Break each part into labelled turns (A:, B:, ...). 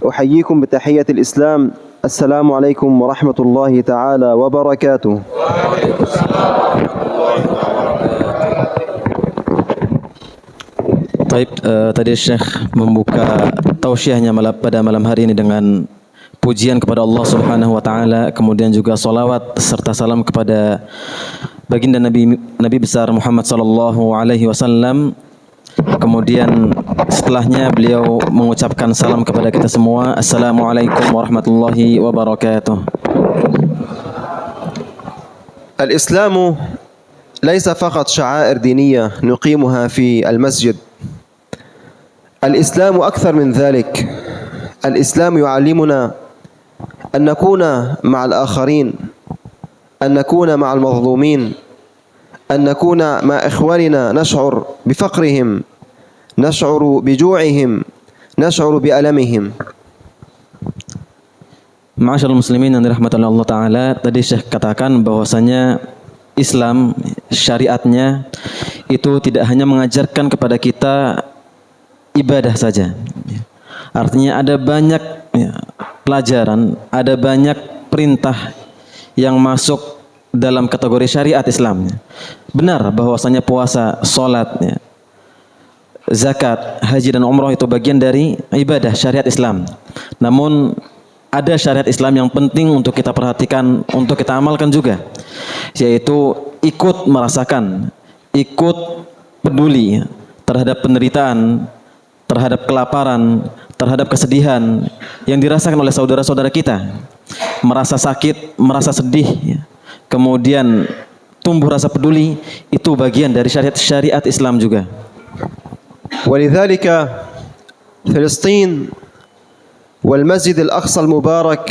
A: أحييكم بتحية الإسلام. السلام عليكم ورحمة الله تعالى وبركاته.
B: Baik, tadi Syekh membuka tausiahnya pada malam hari ini dengan pujian kepada Allah Subhanahu wa taala, kemudian juga salawat serta salam kepada baginda Nabi besar Muhammad sallallahu alaihi wasallam. Kemudian setelahnya beliau mengucapkan salam kepada kita semua. Assalamualaikum warahmatullahi wabarakatuh.
A: الإسلام ليس فقط شعائر دينية نقيمها في المسجد. الإسلام أكثر من ذلك. الإسلام يعلمنا أن نكون مع الآخرين، أن نكون مع المظلومين، أن نكون مع إخواننا نشعر بفقرهم، نشعر بجوعهم، نشعر بألمهم.
B: Ma'asyiral muslimin yang dirahmati oleh Allah Ta'ala, tadi Syekh katakan bahwasanya Islam, syariatnya itu tidak hanya mengajarkan kepada kita ibadah saja. Artinya ada banyak pelajaran, ada banyak perintah yang masuk dalam kategori syariat Islam. Benar bahwasanya puasa, salat, zakat, haji dan umrah itu bagian dari ibadah syariat Islam. Namun ada syariat Islam yang penting untuk kita perhatikan, untuk kita amalkan juga, yaitu ikut merasakan, ikut peduli terhadap penderitaan, terhadap kelaparan, terhadap kesedihan yang dirasakan oleh saudara-saudara kita. Merasa sakit, merasa sedih, kemudian tumbuh rasa peduli, itu bagian dari syariat Islam juga.
A: ولذلك فلسطين والمسجد الأقصى المبارك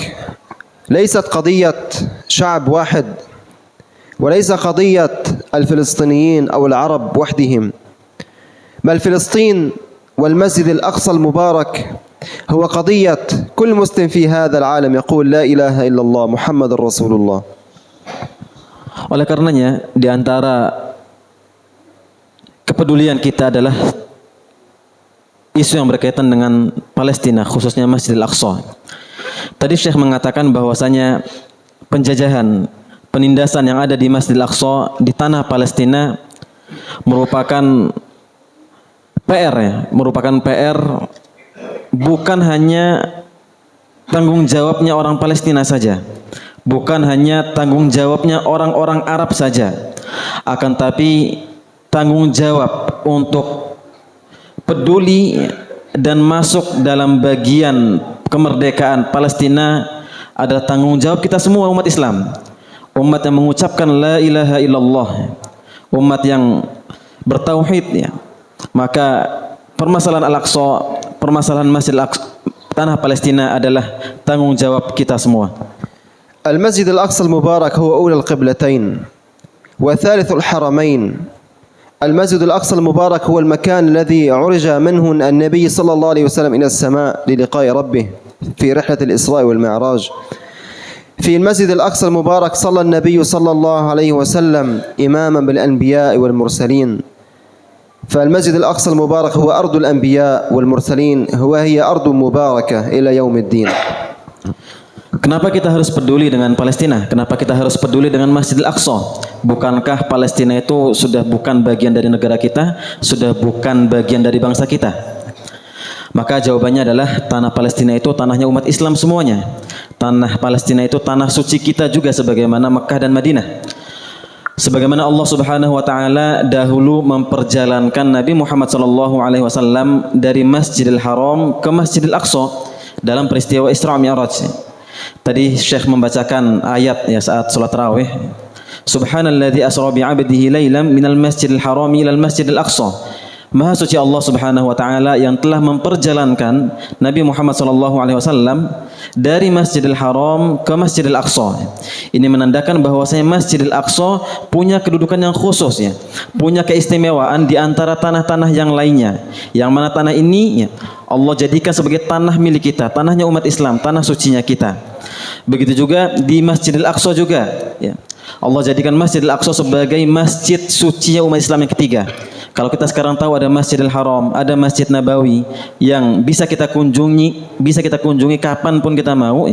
A: ليست قضية شعب واحد، وليس قضية الفلسطينيين أو العرب وحدهم، بل فلسطين والمسجد الأقصى المبارك هو قضية كل مسلم في هذا العالم يقول لا إله إلا الله محمد رسول الله.
B: Oleh karenanya, di antara kepedulian kita adalah isu yang berkaitan dengan Palestina, khususnya Masjidil Aqsa. Tadi Syekh mengatakan bahwasanya penjajahan, penindasan yang ada di Masjidil Aqsa di tanah Palestina merupakan PR, merupakan PR bukan hanya tanggung jawabnya orang Palestina saja, bukan hanya tanggung jawabnya orang-orang Arab saja, akan tapi tanggung jawab untuk peduli dan masuk dalam bagian kemerdekaan Palestina adalah tanggung jawab kita semua umat Islam, umat yang mengucapkan la ilaha illallah, umat yang bertauhid. Maka permasalahan Al-Aqsa, permasalahan Masjid Al-Aqsa, tanah Palestina adalah tanggung jawab kita semua.
A: المسجد الأقصى المبارك هو أولى القبلتين وثالث الحرمين. المسجد الأقصى المبارك هو المكان الذي عرج منه النبي صلى الله عليه وسلم إلى السماء للقاء ربه في رحلة الإسراء والمعراج. في المسجد الأقصى المبارك صلى النبي صلى الله عليه وسلم إماما بالأنبياء والمرسلين. فالمسجد الأقصى المبارك هو أرض الأنبياء والمرسلين، هي أرض مباركة إلى يوم الدين.
B: Kenapa kita harus peduli dengan Palestina? Kenapa kita harus peduli dengan Masjidil Aqsa? Bukankah Palestina itu sudah bukan bagian dari negara kita, sudah bukan bagian dari bangsa kita? Maka jawabannya adalah tanah Palestina itu tanahnya umat Islam semuanya. Tanah Palestina itu tanah suci kita juga sebagaimana Mekah dan Madinah. Sebagaimana Allah Subhanahu wa taala dahulu memperjalankan Nabi Muhammad sallallahu alaihi wasallam dari Masjidil Haram ke Masjidil Aqsa dalam peristiwa Isra Mi'raj. Tadi Syekh membacakan ayat saat salat tarawih. Subhanalladzi asra bi 'abdihi lailan minal masjidil harami ilal masjidil aqsa. Maha suci Allah Subhanahu wa taala yang telah memperjalankan Nabi Muhammad sallallahu alaihi wasallam dari Masjidil Haram ke Masjidil Aqsa. Ini menandakan bahwasanya Masjidil Aqsa punya kedudukan yang khusus, punya keistimewaan di antara tanah-tanah yang lainnya. Yang mana tanah ini Allah jadikan sebagai tanah milik kita, tanahnya umat Islam, tanah sucinya kita. Begitu juga di Masjidil Aqsa juga, Allah jadikan Masjidil Aqsa sebagai masjid suci umat Islam yang ketiga. Kalau kita sekarang tahu ada Masjidil Haram, ada Masjid Nabawi yang bisa kita kunjungi kapanpun kita mau,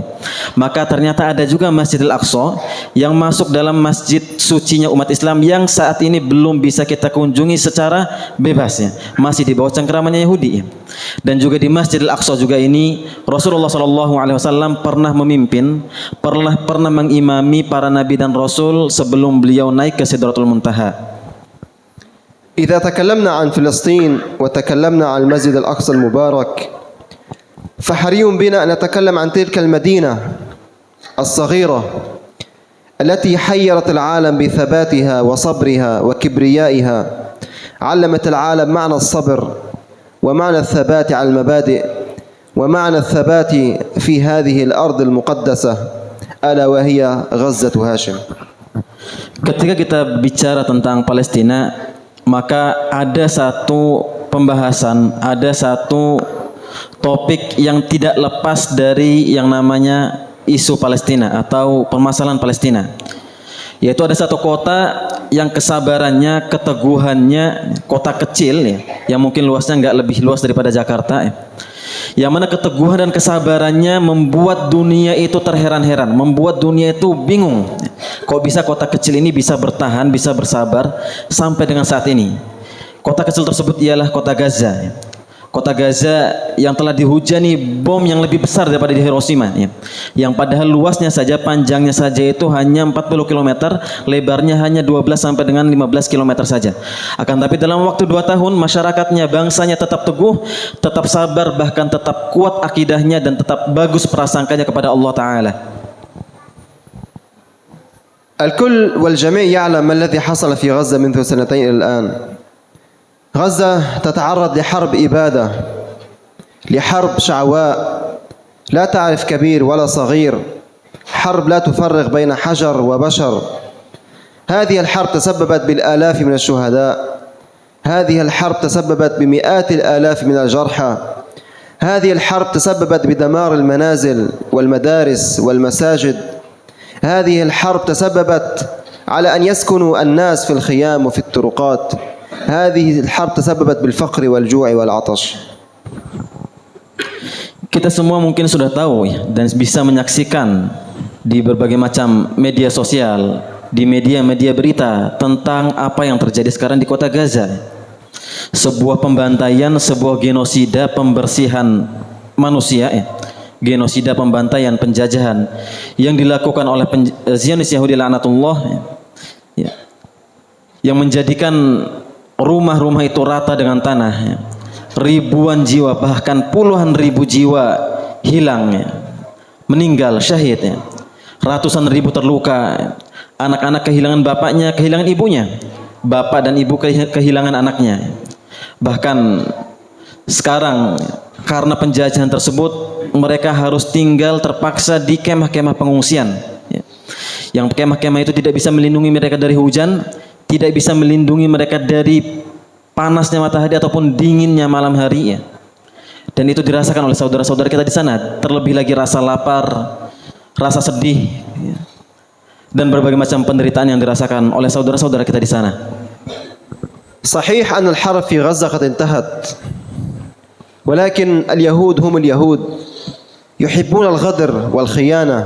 B: maka ternyata ada juga Masjidil Aqsa yang masuk dalam masjid sucinya umat Islam yang saat ini belum bisa kita kunjungi secara bebas, ya. Masih di bawah cengkeramannya Yahudi, ya. Dan juga di Masjidil Aqsa juga ini Rasulullah SAW pernah memimpin, pernah mengimami para nabi dan rasul sebelum beliau naik ke Sidratul Muntaha.
A: إذا تكلمنا عن فلسطين وتكلمنا عن المسجد الأقصى المبارك فحري بنا أن نتكلم عن تلك المدينة الصغيرة التي حيرت العالم بثباتها وصبرها وكبريائها، علمت العالم معنى الصبر ومعنى الثبات على المبادئ ومعنى الثبات في هذه الأرض المقدسة ألا وهي غزة هاشم.
B: Ketika kita bicara tentang Palestina, maka ada satu pembahasan, ada satu topik yang tidak lepas dari yang namanya isu Palestina atau permasalahan Palestina. Yaitu ada satu kota yang kesabarannya, keteguhannya, kota kecil, ya, yang mungkin luasnya nggak lebih luas daripada Jakarta, ya. Yang mana keteguhan dan kesabarannya membuat dunia itu terheran-heran, membuat dunia itu bingung. Kok bisa kota kecil ini bisa bertahan, bisa bersabar sampai dengan saat ini? Kota kecil tersebut ialah kota Gaza. Kota Gaza yang telah dihujani bom yang lebih besar daripada di Hiroshima, ya. Yang padahal luasnya saja, panjangnya saja itu hanya 40 km, lebarnya hanya 12 sampai dengan 15 km saja. Akan tapi dalam waktu 2 tahun masyarakatnya, bangsanya tetap teguh, tetap sabar, bahkan tetap kuat akidahnya dan tetap bagus prasangkanya kepada Allah Ta'ala.
A: الكل والجميع يعلم ما الذي حصل في غزة منذ 2 سنين إلى الآن. غزة تتعرض لحرب إبادة، لحرب شعواء لا تعرف كبير ولا صغير، حرب لا تفرق بين حجر وبشر. هذه الحرب تسببت بالآلاف من الشهداء، هذه الحرب تسببت بمئات الآلاف من الجرحى، هذه الحرب تسببت بدمار المنازل والمدارس والمساجد، هذه الحرب تسببت على أن يسكنوا الناس في الخيام وفي الطرقات، هذه الحرب تسببت بالفقر والجوع والعطش.
B: Kita semua mungkin sudah tahu, ya, dan bisa menyaksikan di berbagai macam media sosial, di media-media berita tentang apa yang terjadi sekarang di kota Gaza. Sebuah pembantaian, sebuah genosida, pembersihan manusia, ya. Genosida, pembantaian, penjajahan yang dilakukan oleh Zionis Yahudi laknatullah, ya, yang menjadikan rumah-rumah itu rata dengan tanah, ya. Ribuan jiwa, bahkan puluhan ribu jiwa hilang, ya. Meninggal syahid, ya. Ratusan ribu terluka, ya. Anak-anak kehilangan bapaknya, kehilangan ibunya, bapak dan ibu kehilangan anaknya. Bahkan sekarang karena penjajahan tersebut mereka harus tinggal terpaksa di kemah-kemah pengungsian, ya. Yang kemah-kemah itu tidak bisa melindungi mereka dari hujan, tidak bisa melindungi mereka dari panasnya matahari ataupun dinginnya malam hari, ya. Dan itu dirasakan oleh saudara-saudara kita di sana. Terlebih lagi rasa lapar, rasa sedih, ya, dan berbagai macam penderitaan yang dirasakan oleh saudara-saudara kita di sana.
A: صحيح أن الحرب في غزة قد انتهت، ولكن اليهود هم اليهود يحبون الغدر والخيانة.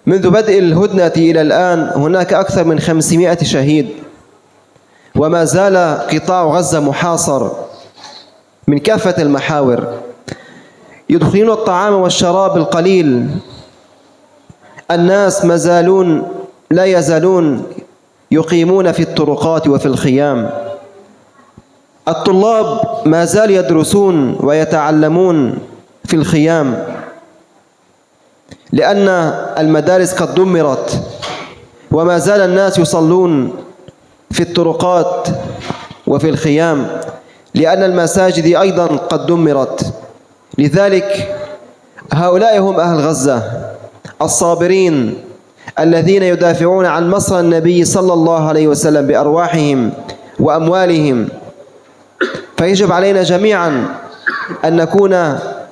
A: منذ بدء الهدنة إلى الآن هناك أكثر من 500 شهيد، وما زال قطاع غزة محاصر من كافة المحاور. يدخلون الطعام والشراب القليل، الناس ما زالون لا يزالون يقيمون في الطرقات وفي الخيام. الطلاب ما زال يدرسون ويتعلمون في الخيام لأن المدارس قد دمرت، وما زال الناس يصلون في الطرقات وفي الخيام لأن المساجد أيضا قد دمرت. لذلك هؤلاء هم أهل غزة الصابرين الذين يدافعون عن مصر النبي صلى الله عليه وسلم بأرواحهم وأموالهم. فيجب علينا جميعا أن نكون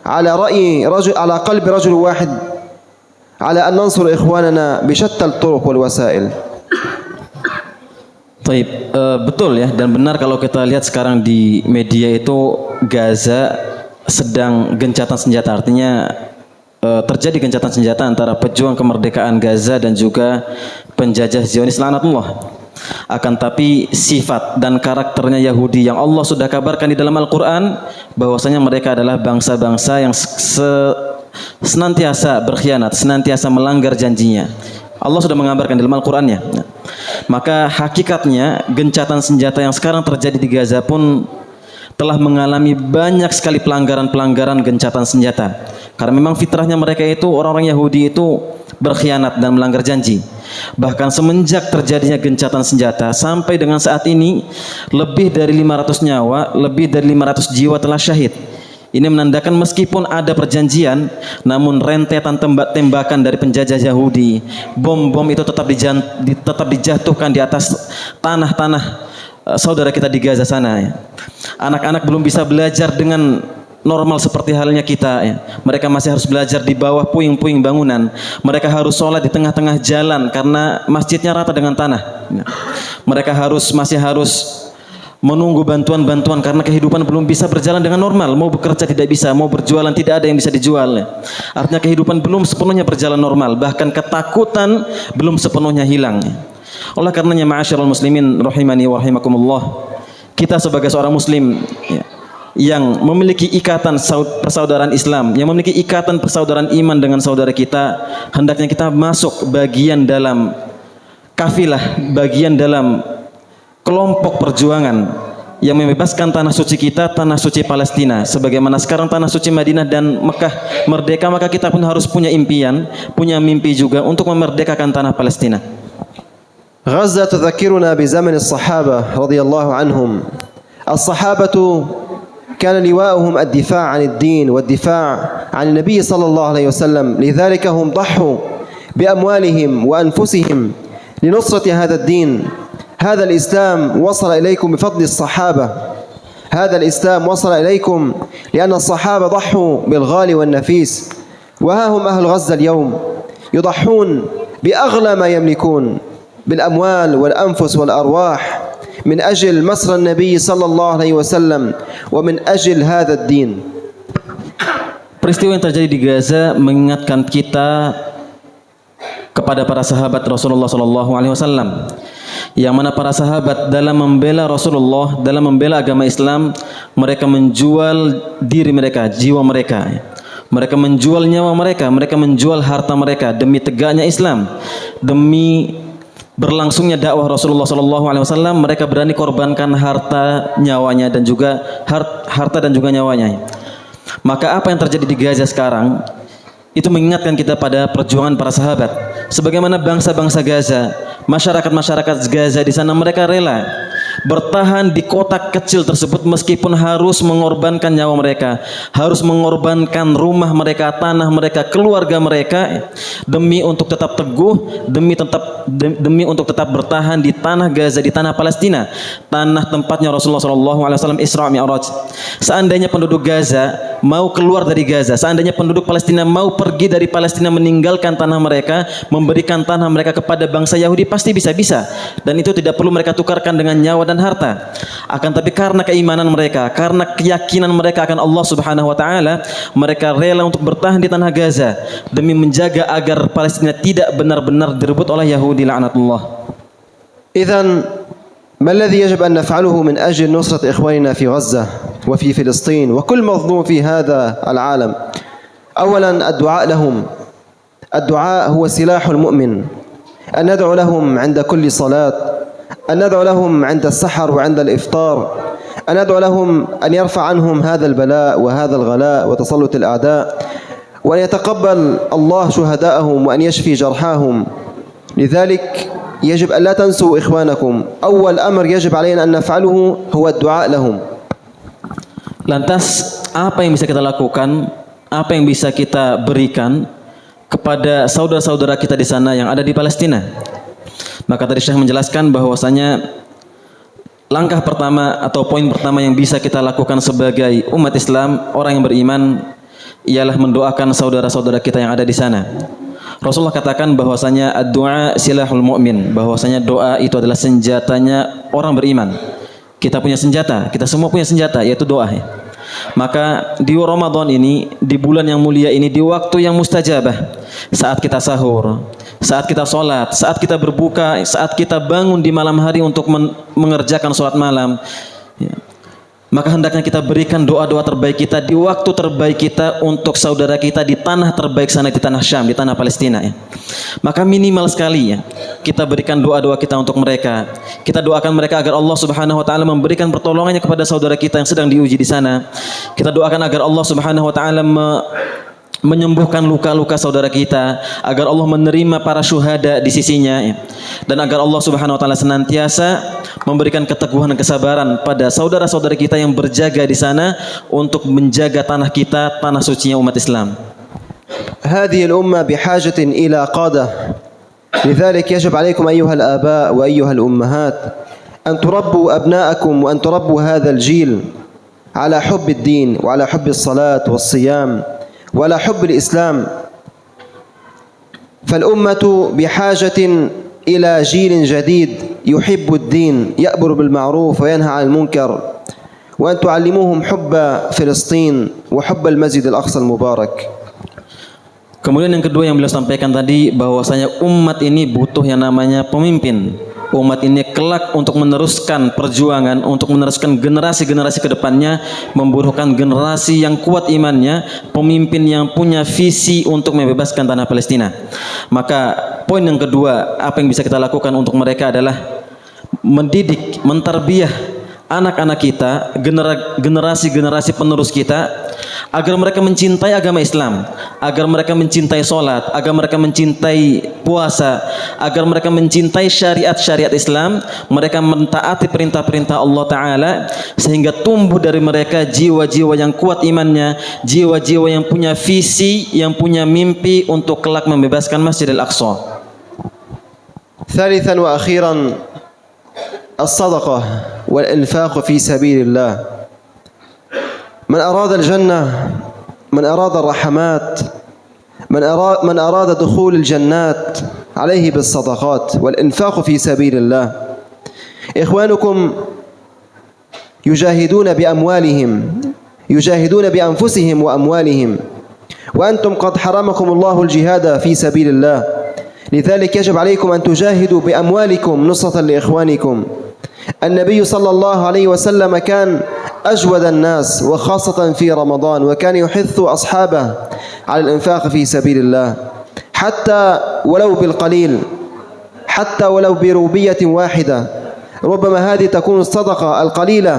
A: على قلب رجل واحد على أن ننصر إخواننا بشتى الطرق والوسائل.
B: Betul ya, dan benar kalau kita lihat sekarang di media itu Gaza sedang gencatan senjata, artinya terjadi gencatan senjata antara pejuang kemerdekaan Gaza dan juga penjajah Zionis laknatullah. Akan tapi sifat dan karakternya Yahudi yang Allah sudah kabarkan di dalam Al-Quran bahwasanya mereka adalah bangsa-bangsa yang senantiasa berkhianat, senantiasa melanggar janjinya. Allah sudah mengabarkan dalam Al-Qur'annya. Maka hakikatnya gencatan senjata yang sekarang terjadi di Gaza pun telah mengalami banyak sekali pelanggaran-pelanggaran gencatan senjata. Karena memang fitrahnya mereka itu, orang-orang Yahudi itu berkhianat dan melanggar janji. Bahkan semenjak terjadinya gencatan senjata sampai dengan saat ini lebih dari 500 nyawa, lebih dari 500 jiwa telah syahid. Ini menandakan meskipun ada perjanjian, namun rentetan tembak-tembakan dari penjajah Yahudi, bom-bom itu tetap dijatuhkan di atas tanah-tanah saudara kita di Gaza sana. Anak-anak belum bisa belajar dengan normal seperti halnya kita. Mereka masih harus belajar di bawah puing-puing bangunan. Mereka harus sholat di tengah-tengah jalan karena masjidnya rata dengan tanah. Mereka masih harus menunggu bantuan-bantuan karena kehidupan belum bisa berjalan dengan normal. Mau bekerja tidak bisa, mau berjualan tidak ada yang bisa dijual. Artinya kehidupan belum sepenuhnya berjalan normal, bahkan ketakutan belum sepenuhnya hilang. Oleh karenanya ma'asyiral muslimin rahimani wa rahimakumullah, kita sebagai seorang muslim yang memiliki ikatan persaudaraan Islam, yang memiliki ikatan persaudaraan iman dengan saudara kita, hendaknya kita masuk bagian dalam kafilah, bagian dalam kelompok perjuangan yang membebaskan tanah suci kita, tanah suci Palestina. Sebagaimana sekarang tanah suci Madinah dan Mekah merdeka, maka kita pun harus punya impian, punya mimpi juga untuk memerdekakan tanah Palestina.
A: غزة تذكرنا بزمن الصحابة رضي الله عنهم. الصحابة كان لواءهم الدفاع عن الدين والدفاع عن النبي صلى الله عليه وسلم، لذلك هم ضحوا بأموالهم وأنفسهم لنصرة هذا الدين. هذا الإسلام وصل إليكم بفضل الصحابة. هذا الإسلام وصل إليكم لأن الصحابة ضحوا بالغالي والنفيس، وها هم أهل غزة اليوم يضحون بأغلى ما يملكون بالأموال والأنفس والأرواح من أجل مصر النبي صلى الله عليه وسلم ومن أجل هذا الدين.
B: Peristiwa yang terjadi di Gaza mengingatkan kita kepada para sahabat Rasulullah SAW, yang mana para sahabat dalam membela Rasulullah, dalam membela agama Islam, mereka menjual diri mereka, jiwa mereka. Mereka menjual nyawa mereka, mereka menjual harta mereka demi tegaknya Islam, demi berlangsungnya dakwah Rasulullah SAW. Mereka berani korbankan harta, nyawanya dan juga harta dan juga nyawanya. Maka apa yang terjadi di Gaza sekarang itu mengingatkan kita pada perjuangan para sahabat. Sebagaimana bangsa-bangsa Gaza, masyarakat-masyarakat Gaza di sana, mereka rela bertahan di kota kecil tersebut meskipun harus mengorbankan nyawa mereka, harus mengorbankan rumah mereka, tanah mereka, keluarga mereka demi untuk tetap teguh, demi untuk tetap bertahan di tanah Gaza, di tanah Palestina, tanah tempatnya Rasulullah SAW Isra Mi'raj. Seandainya penduduk Gaza mau keluar dari Gaza, seandainya penduduk Palestina mau pergi dari Palestina, meninggalkan tanah mereka, memberikan tanah mereka kepada bangsa Yahudi, pasti bisa-bisa, dan itu tidak perlu mereka tukarkan dengan nyawa dan harta. Akan tapi karena keimanan mereka, karena keyakinan mereka akan Allah Subhanahu wa taala, mereka rela untuk bertahan di tanah Gaza demi menjaga agar Palestina tidak benar-benar direbut oleh Yahudi laknatullah.
A: إذن ما الذي يجب أن نفعله من أجل نصرة إخواننا في غزة وفي فلسطين وكل مظلوم في هذا العالم؟ أولا الدعاء لهم. الدعاء هو سلاح المؤمن. أن ندعو لهم عند كل صلاة، أن ندعو لهم عند السحر وعند الإفطار، أن ندعو لهم أن يرفع عنهم هذا البلاء وهذا الغلاء وتسلط الأعداء، وأن يتقبل الله شهداءهم وأن يشفي جرحاهم. لذلك يجب أن لا تنسوا إخوانكم. أول أمر يجب علينا أن نفعله هو الدعاء لهم.
B: Lantas apa yang bisa kita lakukan? Apa yang bisa kita berikan kepada saudara-saudara kita di sana yang ada di Palestina? Maka tadi Syekh menjelaskan bahwasanya langkah pertama atau poin pertama yang bisa kita lakukan sebagai umat Islam, orang yang beriman, ialah mendoakan saudara-saudara kita yang ada di sana. Rasulullah katakan bahwasanya doa silahul mu'min, bahwasanya doa itu adalah senjatanya orang beriman. Kita punya senjata, kita semua punya senjata, yaitu doa. Maka di Ramadan ini, di bulan yang mulia ini, di waktu yang mustajabah, saat kita sahur, saat kita sholat, saat kita berbuka, saat kita bangun di malam hari untuk mengerjakan sholat malam, maka hendaknya kita berikan doa-doa terbaik kita di waktu terbaik kita untuk saudara kita di tanah terbaik sana, di tanah Syam, di tanah Palestina. Maka minimal sekali kita berikan doa-doa kita untuk mereka. Kita doakan mereka agar Allah Subhanahu wa taala memberikan pertolongannya kepada saudara kita yang sedang diuji di sana. Kita doakan agar Allah Subhanahu wa taala menyembuhkan luka-luka saudara kita, agar Allah menerima para syuhada di sisinya, dan agar Allah Subhanahu wa taala senantiasa memberikan keteguhan dan kesabaran pada saudara-saudara kita yang berjaga di sana untuk menjaga tanah kita, tanah sucinya umat Islam.
A: هذه الأمة بحاجة إلى قادة، لذلك يجب عليكم أيها الآباء وأيها الأمهات أن تربوا أبناءكم وأن تربوا هذا الجيل على حب الدين وعلى حب الصلاة والصيام ولا حب الإسلام. فالأمة بحاجة إلى جيل جديد يحب الدين، يأمر بالمعروف وينهى عن المنكر، وأن تعلموهم حب فلسطين وحب المسجد الأقصى المبارك.
B: Kemudian yang kedua yang beliau sampaikan tadi, bahwasanya umat ini butuh yang namanya pemimpin. Umat ini kelak untuk meneruskan perjuangan, untuk meneruskan generasi-generasi ke depannya, membutuhkan generasi yang kuat imannya, pemimpin yang punya visi untuk membebaskan tanah Palestina. Maka poin yang kedua, apa yang bisa kita lakukan untuk mereka adalah mendidik, mentarbiyah anak-anak kita, generasi-generasi penerus kita, agar mereka mencintai agama Islam, agar mereka mencintai sholat, agar mereka mencintai puasa, agar mereka mencintai syariat-syariat Islam, mereka mentaati perintah-perintah Allah Ta'ala, sehingga tumbuh dari mereka jiwa-jiwa yang kuat imannya, jiwa-jiwa yang punya visi, yang punya mimpi untuk kelak membebaskan Masjidil Aqsa.
A: ثالثا وأخيرا الصدقة والإنفاق في سبيل الله. من أراد الجنة، من أراد الرحمات، من أراد دخول الجنات عليه بالصدقات والإنفاق في سبيل الله. إخوانكم يجاهدون بأموالهم، يجاهدون بأنفسهم وأموالهم، وأنتم قد حرمكم الله الجهاد في سبيل الله، لذلك يجب عليكم أن تجاهدوا بأموالكم نصرة لإخوانكم. النبي صلى الله عليه وسلم كان أجود الناس وخاصة في رمضان، وكان يحث أصحابه على الإنفاق في سبيل الله حتى ولو بالقليل، حتى ولو بروبية واحدة. ربما هذه تكون الصدقة القليلة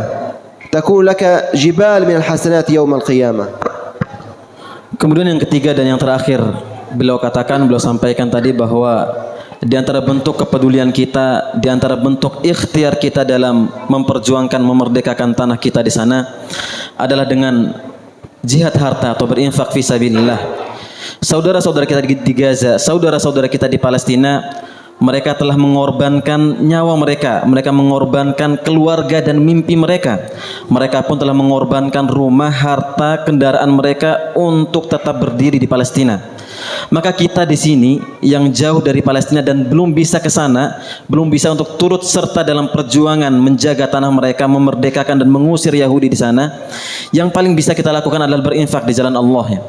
A: تكون لك جبال من الحسنات يوم القيامة.
B: Kemudian yang ketiga dan yang terakhir, beliau sampaikan tadi bahwa di antara bentuk kepedulian kita, di antara bentuk ikhtiar kita dalam memperjuangkan, memerdekakan tanah kita di sana adalah dengan jihad harta atau berinfak fi sabilillah. Saudara-saudara kita di Gaza, saudara-saudara kita di Palestina, mereka telah mengorbankan nyawa mereka, mereka mengorbankan keluarga dan mimpi mereka. Mereka pun telah mengorbankan rumah, harta, kendaraan mereka untuk tetap berdiri di Palestina. Maka kita di sini yang jauh dari Palestina dan belum bisa ke sana, belum bisa untuk turut serta dalam perjuangan menjaga tanah mereka, memerdekakan dan mengusir Yahudi di sana, yang paling bisa kita lakukan adalah berinfak di jalan Allah.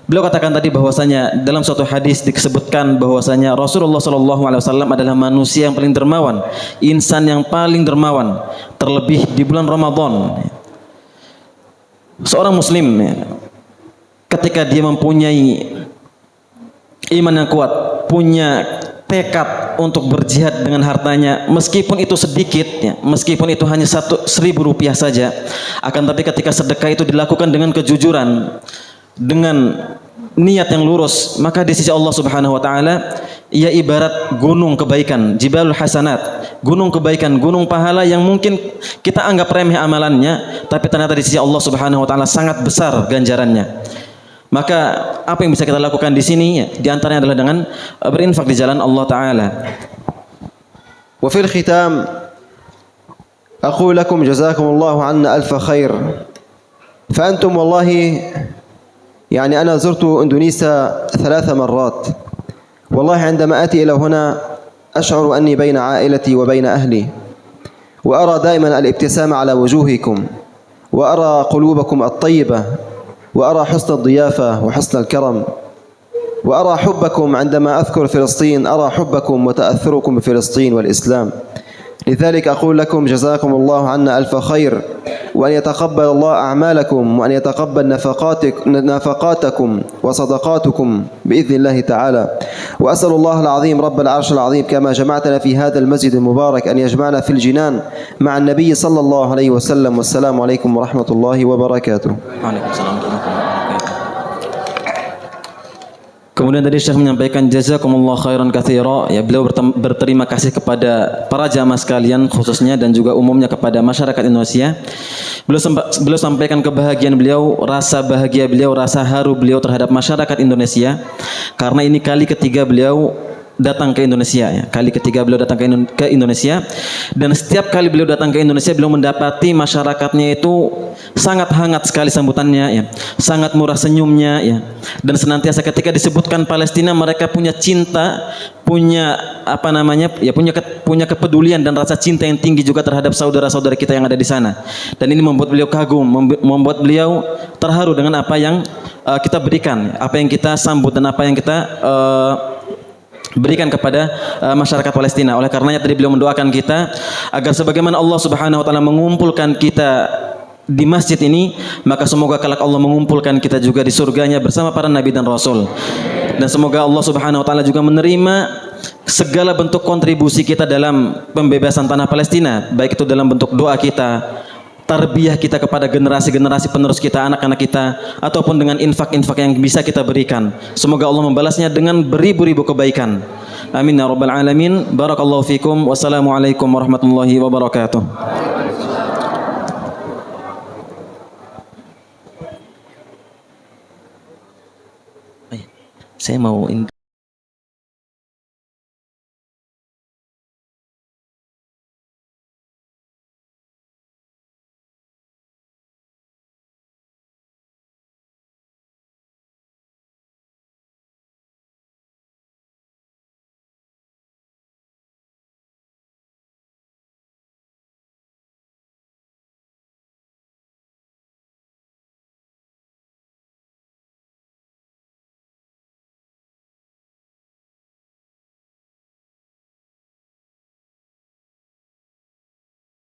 B: Beliau katakan tadi bahwasanya dalam suatu hadis disebutkan bahwasanya Rasulullah SAW adalah manusia yang paling dermawan, insan yang paling dermawan, terlebih di bulan Ramadan. Seorang muslim ketika dia mempunyai iman yang kuat, punya tekad untuk berjihad dengan hartanya, meskipun itu sedikit, meskipun itu hanya 1.000 rupiah saja, akan tapi ketika sedekah itu dilakukan dengan kejujuran, dengan niat yang lurus, maka di sisi Allah Subhanahu wa taala ia ibarat gunung kebaikan, jibalul hasanat, gunung kebaikan, gunung pahala yang mungkin kita anggap remeh amalannya, tapi ternyata di sisi Allah Subhanahu wa taala sangat besar ganjarannya. Maka apa yang bisa kita lakukan di sini? Di antaranya adalah dengan berinfak di jalan Allah Ta'ala.
A: وفي الختام أقول لكم جزاكم الله عنا ألف خير. فأنتم والله يعني أنا زرت إندونيسيا 3 مرات، والله عندما آتي إلى هنا أشعر أني بين عائلتي وبين أهلي، وأرى دائما الابتسام على وجوهكم، وأرى قلوبكم الطيبة، وأرى حسن الضيافة وحسن الكرم، وأرى حبكم عندما أذكر فلسطين، أرى حبكم وتأثركم بفلسطين والإسلام. لذلك أقول لكم جزاكم الله عنا ألف خير، وأن يتقبل الله أعمالكم، وأن يتقبل نفقاتكم وصدقاتكم بإذن الله تعالى. وأسأل الله العظيم رب العرش العظيم كما جمعتنا في هذا المسجد المبارك أن يجمعنا في الجنان مع النبي صلى الله عليه وسلم. والسلام عليكم ورحمة الله وبركاته.
B: Kemudian tadi Syekh menyampaikan jazakumullah khairan katsira, ya, beliau berterima kasih kepada para jamaah sekalian khususnya dan juga umumnya kepada masyarakat Indonesia. Beliau sampaikan kebahagiaan beliau, rasa bahagia beliau, rasa haru beliau terhadap masyarakat Indonesia karena ini kali ketiga beliau datang ke Indonesia, ya. Kali ketiga beliau datang ke Indonesia, dan setiap kali beliau datang ke Indonesia beliau mendapati masyarakatnya itu sangat hangat sekali sambutannya, ya. Sangat murah senyumnya, ya. Dan senantiasa ketika disebutkan Palestina mereka punya cinta, punya punya kepedulian dan rasa cinta yang tinggi juga terhadap saudara-saudara kita yang ada di sana. Dan ini membuat beliau kagum, membuat beliau terharu dengan apa yang kita berikan, apa yang kita sambut dan apa yang kita berikan kepada masyarakat Palestina. Oleh karenanya tadi beliau mendoakan kita agar sebagaimana Allah Subhanahu wa taala mengumpulkan kita di masjid ini, maka semoga kelak Allah mengumpulkan kita juga di surganya bersama para nabi dan rasul. Dan semoga Allah Subhanahu wa taala juga menerima segala bentuk kontribusi kita dalam pembebasan tanah Palestina, baik itu dalam bentuk doa kita, tarbiyah kita kepada generasi-generasi penerus kita, anak-anak kita, ataupun dengan infak-infak yang bisa kita berikan. Semoga Allah membalasnya dengan beribu-ribu kebaikan. Amin ya rabbal alamin. Barakallahu fikum. Wassalamualaikum warahmatullahi wabarakatuh. Saya mau